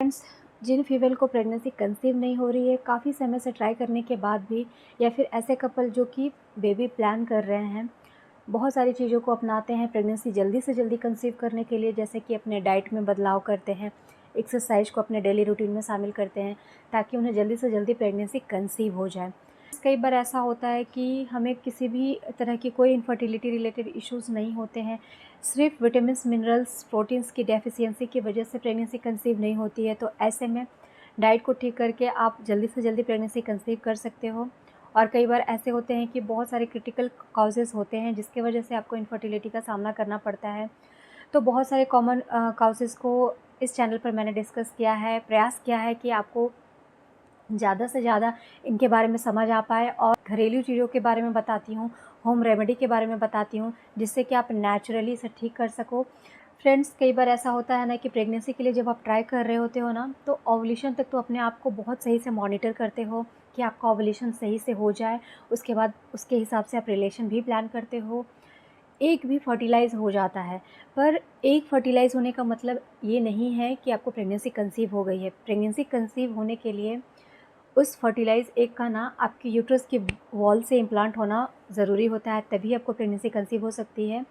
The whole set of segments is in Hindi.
फ्रेंड्स, जिन फीमेल को प्रेगनेंसी कंसीव नहीं हो रही है, काफ़ी समय से ट्राई करने के बाद भी, या फिर ऐसे कपल जो कि बेबी प्लान कर रहे हैं, बहुत सारी चीज़ों को अपनाते हैं प्रेगनेंसी जल्दी से जल्दी कंसीव करने के लिए, जैसे कि अपने डाइट में बदलाव करते हैं, एक्सरसाइज को अपने डेली रूटीन में शामिल करते हैं ताकि उन्हें जल्दी से जल्दी प्रेगनेंसी कंसीव हो जाए। कई बार ऐसा होता है कि हमें किसी भी तरह की कोई इनफर्टिलिटी रिलेटेड इश्यूज़ नहीं होते हैं, सिर्फ विटामिन्स, मिनरल्स, प्रोटीन्स की डेफिशिएंसी की वजह से प्रेगनेंसी कंसीव नहीं होती है। तो ऐसे में डाइट को ठीक करके आप जल्दी से जल्दी प्रेगनेंसी कंसीव कर सकते हो। और कई बार ऐसे होते हैं कि बहुत सारे क्रिटिकल कॉजेज़ होते हैं जिसकी वजह से आपको इनफर्टिलिटी का सामना करना पड़ता है। तो बहुत सारे कॉमन कॉजेज़ को इस चैनल पर मैंने डिस्कस किया है, प्रयास किया है कि आपको ज़्यादा से ज़्यादा इनके बारे में समझ आ पाए, और घरेलू चीज़ों के बारे में बताती हूँ, होम रेमेडी के बारे में बताती हूँ, जिससे कि आप नेचुरली इसे ठीक कर सको। फ्रेंड्स, कई बार ऐसा होता है ना कि प्रेगनेंसी के लिए जब आप ट्राई कर रहे होते हो ना, तो ओव्यूलेशन तक तो अपने आप को बहुत सही से मॉनिटर करते हो कि आपका ओव्यूलेशन सही से हो जाए। उसके बाद उसके हिसाब से आप रिलेशन भी प्लान करते हो। एक भी फर्टिलाइज़ हो जाता है, पर एक फर्टिलाइज़ होने का मतलब ये नहीं है कि आपको प्रेगनेंसी कंसीव हो गई है। प्रेगनेंसी कंसीव होने के लिए उस फर्टिलाइज़ एग का ना आपके यूट्रस की वॉल से इम्प्लांट होना ज़रूरी होता है, तभी आपको प्रेगनेंसी कंसीव हो सकती है।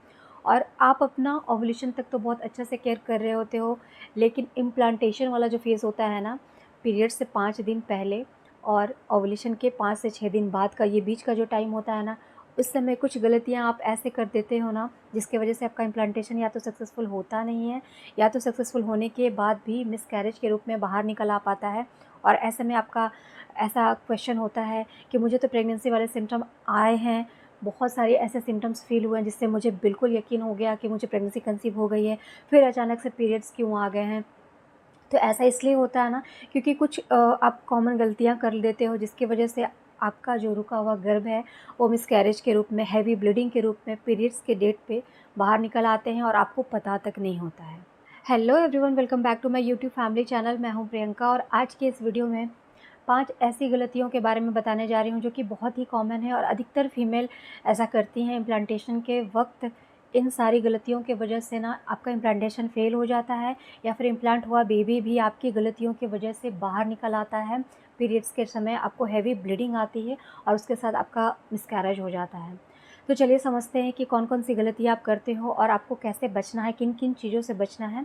और आप अपना ओव्यूलेशन तक तो बहुत अच्छे से केयर कर रहे होते हो, लेकिन इम्प्लांटेशन वाला जो फेज़ होता है ना, पीरियड से 5 दिन पहले और ओव्यूलेशन के 5 से 6 दिन बाद का ये बीच का जो टाइम होता है ना, उस समय कुछ गलतियाँ आप ऐसे कर देते हो ना, जिसकी वजह से आपका इम्प्लांटेशन या तो सक्सेसफुल होता नहीं है, या तो सक्सेसफुल होने के बाद भी मिसकैरेज के रूप में बाहर निकल आ पाता है। और ऐसे में आपका ऐसा क्वेश्चन होता है कि मुझे तो प्रेगनेंसी वाले सिम्टम आए हैं, बहुत सारे ऐसे सिम्टम्स फ़ील हुए हैं जिससे मुझे बिल्कुल यकीन हो गया कि मुझे प्रेगनेंसी कंसीव हो गई है, फिर अचानक से पीरियड्स क्यों आ गए हैं। तो ऐसा इसलिए होता है ना, क्योंकि कुछ आप कॉमन गलतियाँ कर देते हो, जिसकी वजह से आपका जो रुका हुआ गर्भ है वो मिसकैरेज के रूप में, हैवी ब्लीडिंग के रूप में पीरियड्स के डेट पे बाहर निकल आते हैं और आपको पता तक नहीं होता है। Hello everyone, welcome back to my YouTube family channel. मैं हूं प्रियंका, और आज के इस वीडियो में 5 ऐसी गलतियों के बारे में बताने जा रही हूँ जो कि बहुत ही कॉमन है और अधिकतर फीमेल ऐसा करती हैं इम्प्लांटेशन के वक्त। इन सारी गलतियों के वजह से ना आपका इम्प्लांटेशन फ़ेल हो जाता है, या फिर इम्प्लांट हुआ बेबी भी आपकी गलतियों की वजह से बाहर निकल आता है। पीरियड्स के समय आपको हैवी ब्लीडिंग आती है और उसके साथ आपका मिसकैरेज हो जाता है। तो चलिए समझते हैं कि कौन कौन सी गलतियाँ आप करते हो और आपको कैसे बचना है, किन किन चीज़ों से बचना है।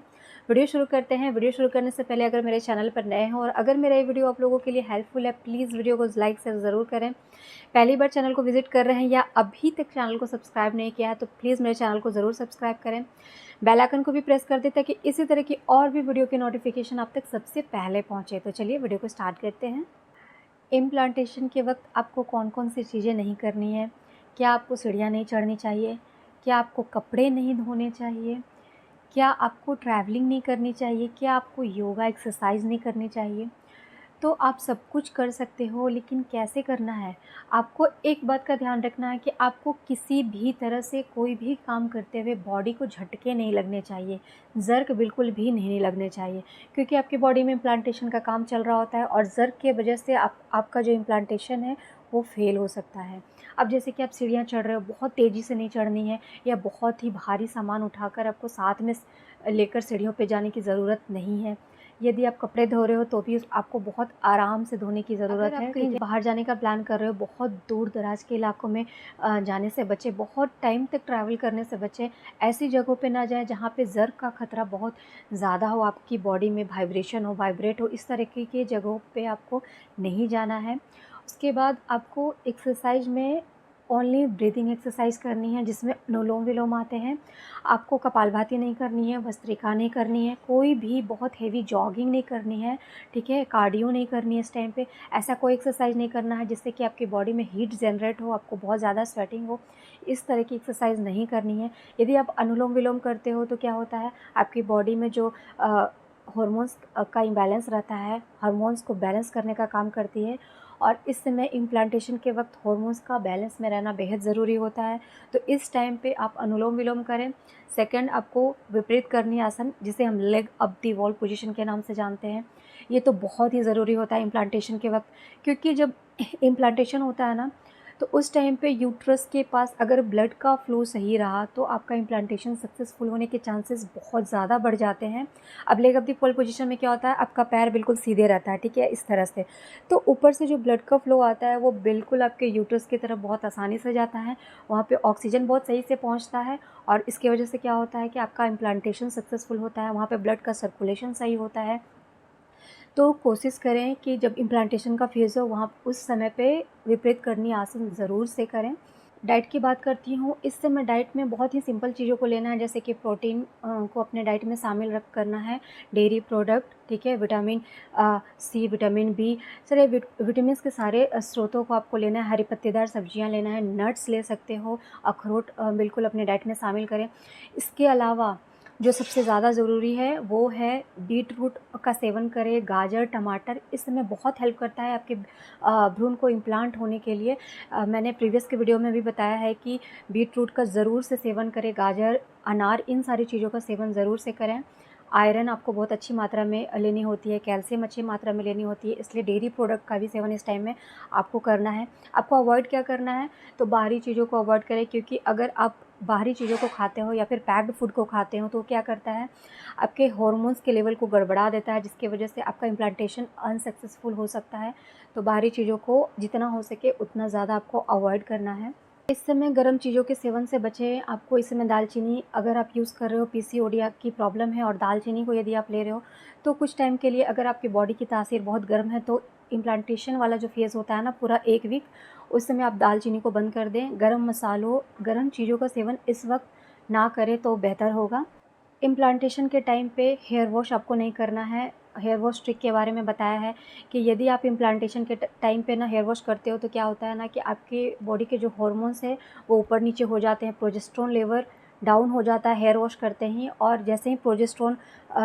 वीडियो शुरू करते हैं। वीडियो शुरू करने से पहले अगर मेरे चैनल पर नए हो और अगर मेरा ये वीडियो आप लोगों के लिए हेल्पफुल है, प्लीज़ वीडियो को लाइक शेयर ज़रूर करें। पहली बार चैनल को विजिट कर रहे हैं या अभी तक चैनल को सब्सक्राइब नहीं किया है, तो प्लीज़ मेरे चैनल को ज़रूर सब्सक्राइब करें। बेल आइकन को भी प्रेस कर दें ताकि इसी तरह की और भी वीडियो की नोटिफिकेशन आप तक सबसे पहले पहुँचे। तो चलिए वीडियो को स्टार्ट करते हैं। इम्प्लांटेशन के वक्त आपको कौन कौन सी चीज़ें नहीं करनी है। क्या आपको सीढ़ियाँ नहीं चढ़नी चाहिए? क्या आपको कपड़े नहीं धोने चाहिए? क्या आपको ट्रैवलिंग नहीं करनी चाहिए? क्या आपको योगा एक्सरसाइज नहीं करनी चाहिए? तो आप सब कुछ कर सकते हो, लेकिन कैसे करना है? आपको एक बात का ध्यान रखना है कि आपको किसी भी तरह से कोई भी काम करते हुए बॉडी को झटके नहीं लगने चाहिए, ज़र्क बिल्कुल भी नहीं लगने चाहिए, क्योंकि आपकी बॉडी में इम्प्लांटेशन का काम चल रहा होता है और ज़र्क के वजह से आपका जो इम्प्लांटेशन है वो फ़ेल हो सकता है। अब जैसे कि आप सीढ़ियाँ चढ़ रहे हो, बहुत तेज़ी से नहीं चढ़नी है, या बहुत ही भारी सामान उठाकर आपको साथ में लेकर सीढ़ियों पे जाने की ज़रूरत नहीं है। यदि आप कपड़े धो रहे हो तो भी आपको बहुत आराम से धोने की ज़रूरत है। कहीं बाहर जाने का प्लान कर रहे हो, बहुत दूर दराज के इलाकों में जाने से बचें, बहुत टाइम तक ट्रैवल करने से बचें। ऐसी जगहों पे ना जाएं जहाँ पे ज़र्क का खतरा बहुत ज़्यादा हो, आपकी बॉडी में वाइब्रेशन हो, वाइब्रेट हो, इस तरीके की जगहों पे आपको नहीं जाना है। उसके बाद आपको एक्सरसाइज में ओनली ब्रीदिंग एक्सरसाइज करनी है, जिसमें अनुलोम विलोम आते हैं। आपको कपालभाति नहीं करनी है, भस्त्रिका नहीं करनी है, कोई भी बहुत हेवी जॉगिंग नहीं करनी है, ठीक है? कार्डियो नहीं करनी है इस टाइम पे। ऐसा कोई एक्सरसाइज नहीं करना है जिससे कि आपकी बॉडी में हीट जनरेट हो, आपको बहुत ज़्यादा स्वेटिंग हो, इस तरह की एक्सरसाइज नहीं करनी है। यदि आप अनुलोम विलोम करते हो तो क्या होता है, आपकी बॉडी में जो हार्मोन्स का इम्बैलेंस रहता है, हार्मोन्स को बैलेंस करने का काम करती है, और इस समय इम्प्लांटेशन के वक्त हार्मोन्स का बैलेंस में रहना बेहद ज़रूरी होता है। तो इस टाइम पे आप अनुलोम विलोम करें। सेकंड, आपको विपरीत करनी आसन, जिसे हम leg up the wall position के नाम से जानते हैं। ये तो बहुत ही ज़रूरी होता है इम्प्लांटेशन के वक्त, क्योंकि जब इम्प्लांटेशन होता है ना, तो उस टाइम पे यूट्रस के पास अगर ब्लड का फ्लो सही रहा तो आपका इम्प्लांटेशन सक्सेसफुल होने के चांसेस बहुत ज़्यादा बढ़ जाते हैं। अब leg of the pole position में क्या होता है, आपका पैर बिल्कुल सीधे रहता है, ठीक है, इस तरह से। तो ऊपर से जो ब्लड का फ्लो आता है वो बिल्कुल आपके यूट्रस की तरफ बहुत आसानी से जाता है, वहाँ पे ऑक्सीजन बहुत सही से पहुँचता है और इसकी वजह से क्या होता है कि आपका इम्प्लांटेशन सक्सेसफुल होता है, वहाँ पे ब्लड का सर्कुलेशन सही होता है। तो कोशिश करें कि जब इम्प्लांटेशन का फेज़ हो वहाँ उस समय पे विपरीत करनी आसन ज़रूर से करें। डाइट की बात करती हूँ, इस समय डाइट में बहुत ही सिंपल चीज़ों को लेना है, जैसे कि प्रोटीन को अपने डाइट में शामिल रख करना है, डेयरी प्रोडक्ट, ठीक है, विटामिन सी, विटामिन बी, सारे विटामिन्स के सारे स्रोतों को आपको लेना है, हरी पत्तेदार सब्जियाँ लेना है, नट्स ले सकते हो, अखरोट बिल्कुल अपने डाइट में शामिल करें। इसके अलावा जो सबसे ज़्यादा ज़रूरी है वो है बीट रूट का सेवन करें, गाजर, टमाटर इस समय बहुत हेल्प करता है आपके भ्रूण को इम्प्लांट होने के लिए। मैंने प्रीवियस के वीडियो में भी बताया है कि बीट रूट का ज़रूर से सेवन करें, गाजर, अनार, इन सारी चीज़ों का सेवन ज़रूर से करें। आयरन आपको बहुत अच्छी मात्रा में लेनी होती है, कैल्शियम अच्छी मात्रा में लेनी होती है, इसलिए डेयरी प्रोडक्ट का भी सेवन इस टाइम में आपको करना है। आपको अवॉइड क्या करना है, तो बाहरी चीज़ों को अवॉइड करें, क्योंकि अगर आप बाहरी चीज़ों को खाते हो या फिर पैक्ड फूड को खाते हो तो क्या करता है, आपके हॉर्मोन्स के लेवल को गड़बड़ा देता है, जिसकी वजह से आपका इम्प्लांटेशन अनसक्सेसफुल हो सकता है। तो बाहरी चीज़ों को जितना हो सके उतना ज़्यादा आपको अवॉइड करना है। इस समय गर्म चीज़ों के सेवन से बचें। आपको इस समय दालचीनी अगर आप यूज़ कर रहे हो, पीसीओडी की प्रॉब्लम है और दालचीनी को यदि आप ले रहे हो तो कुछ टाइम के लिए अगर आपकी बॉडी की तासीर बहुत गर्म है तो इम्प्लांटेशन वाला जो फेज़ होता है ना, पूरा 1 वीक, उस समय आप दालचीनी को बंद कर दें। गर्म मसालों, गर्म चीज़ों का सेवन इस वक्त ना करें तो बेहतर होगा। इम्प्लांटेशन के टाइम पे हेयर वॉश आपको नहीं करना है। हेयर वॉश ट्रिक के बारे में बताया है कि यदि आप इम्प्लांटेशन के टाइम पे ना हेयर वॉश करते हो तो क्या होता है ना कि आपके बॉडी के जो हॉर्मोन्स हैं वो ऊपर नीचे हो जाते हैं, प्रोजेस्टेरोन लेवल डाउन हो जाता है हेयर वॉश करते ही, और जैसे ही प्रोजेस्टेरोन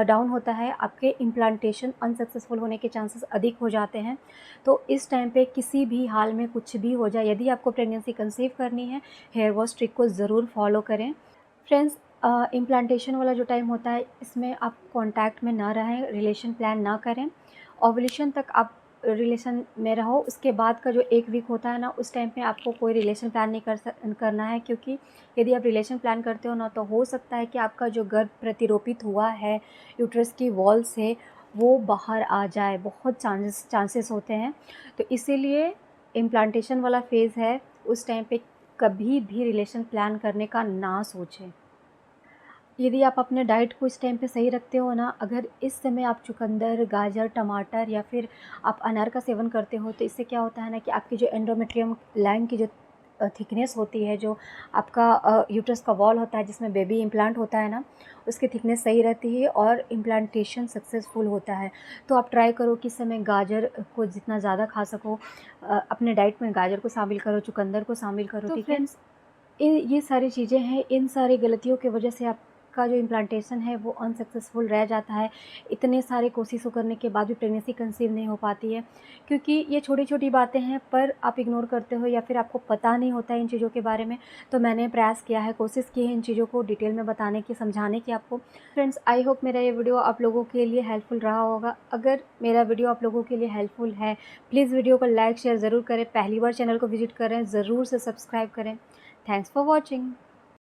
डाउन होता है आपके इम्प्लांटेशन अनसक्सेसफुल होने के चांसेस अधिक हो जाते हैं। तो इस टाइम पे किसी भी हाल में कुछ भी हो जाए, यदि आपको प्रेगनेंसी कंसीव करनी है, हेयर वॉश ट्रिक को ज़रूर फॉलो करें। फ्रेंड्स, इम्प्लांटेशन वाला जो टाइम होता है इसमें आप कांटेक्ट में ना रहें, रिलेशन प्लान ना करें। ओव्यूलेशन तक आप रिलेशन में रहो, उसके बाद का जो 1 वीक होता है ना, उस टाइम पे आपको कोई रिलेशन प्लान नहीं करना है, क्योंकि यदि आप रिलेशन प्लान करते हो ना तो हो सकता है कि आपका जो गर्भ प्रतिरोपित हुआ है यूट्रस की वॉल से वो बाहर आ जाए, बहुत चांसेस होते हैं। तो इसीलिए इम्प्लांटेशन वाला फेज़ है, उस टाइम पे कभी भी रिलेशन प्लान करने का ना सोचें। यदि आप अपने डाइट को इस टाइम पे सही रखते हो ना, अगर इस समय आप चुकंदर, गाजर, टमाटर या फिर आप अनार का सेवन करते हो तो इससे क्या होता है ना कि आपकी जो एंडोमेट्रियम लाइन की जो थिकनेस होती है, जो आपका यूट्रस का वॉल होता है जिसमें बेबी इम्प्लांट होता है ना, उसकी थिकनेस सही रहती है और इम्प्लांटेशन सक्सेसफुल होता है। तो आप ट्राई करो कि इस समय गाजर को जितना ज़्यादा खा सको अपने डाइट में गाजर को शामिल करो, चुकंदर को शामिल करो, ठीक है। फ्रेंड्स, ये सारी चीज़ें हैं, इन सारी गलतियों की वजह से आपका जो इम्प्लांटेशन है वो अनसक्सेसफुल रह जाता है। इतने सारे कोशिशों करने के बाद भी प्रेगनेंसी कंसीव नहीं हो पाती है, क्योंकि ये छोटी-छोटी बातें हैं पर आप इग्नोर करते हो या फिर आपको पता नहीं होता है इन चीज़ों के बारे में। तो मैंने प्रयास किया है, कोशिश की है इन चीज़ों को डिटेल में बताने की, समझाने की आपको। फ्रेंड्स, आई होप मेरा ये वीडियो आप लोगों के लिए हेल्पफुल रहा होगा। अगर मेरा वीडियो आप लोगों के लिए हेल्पफुल है, प्लीज़ वीडियो को लाइक शेयर ज़रूर करें। पहली बार चैनल को विजिट कर रहे हैं, ज़रूर से सब्सक्राइब करें। Thanks for watching.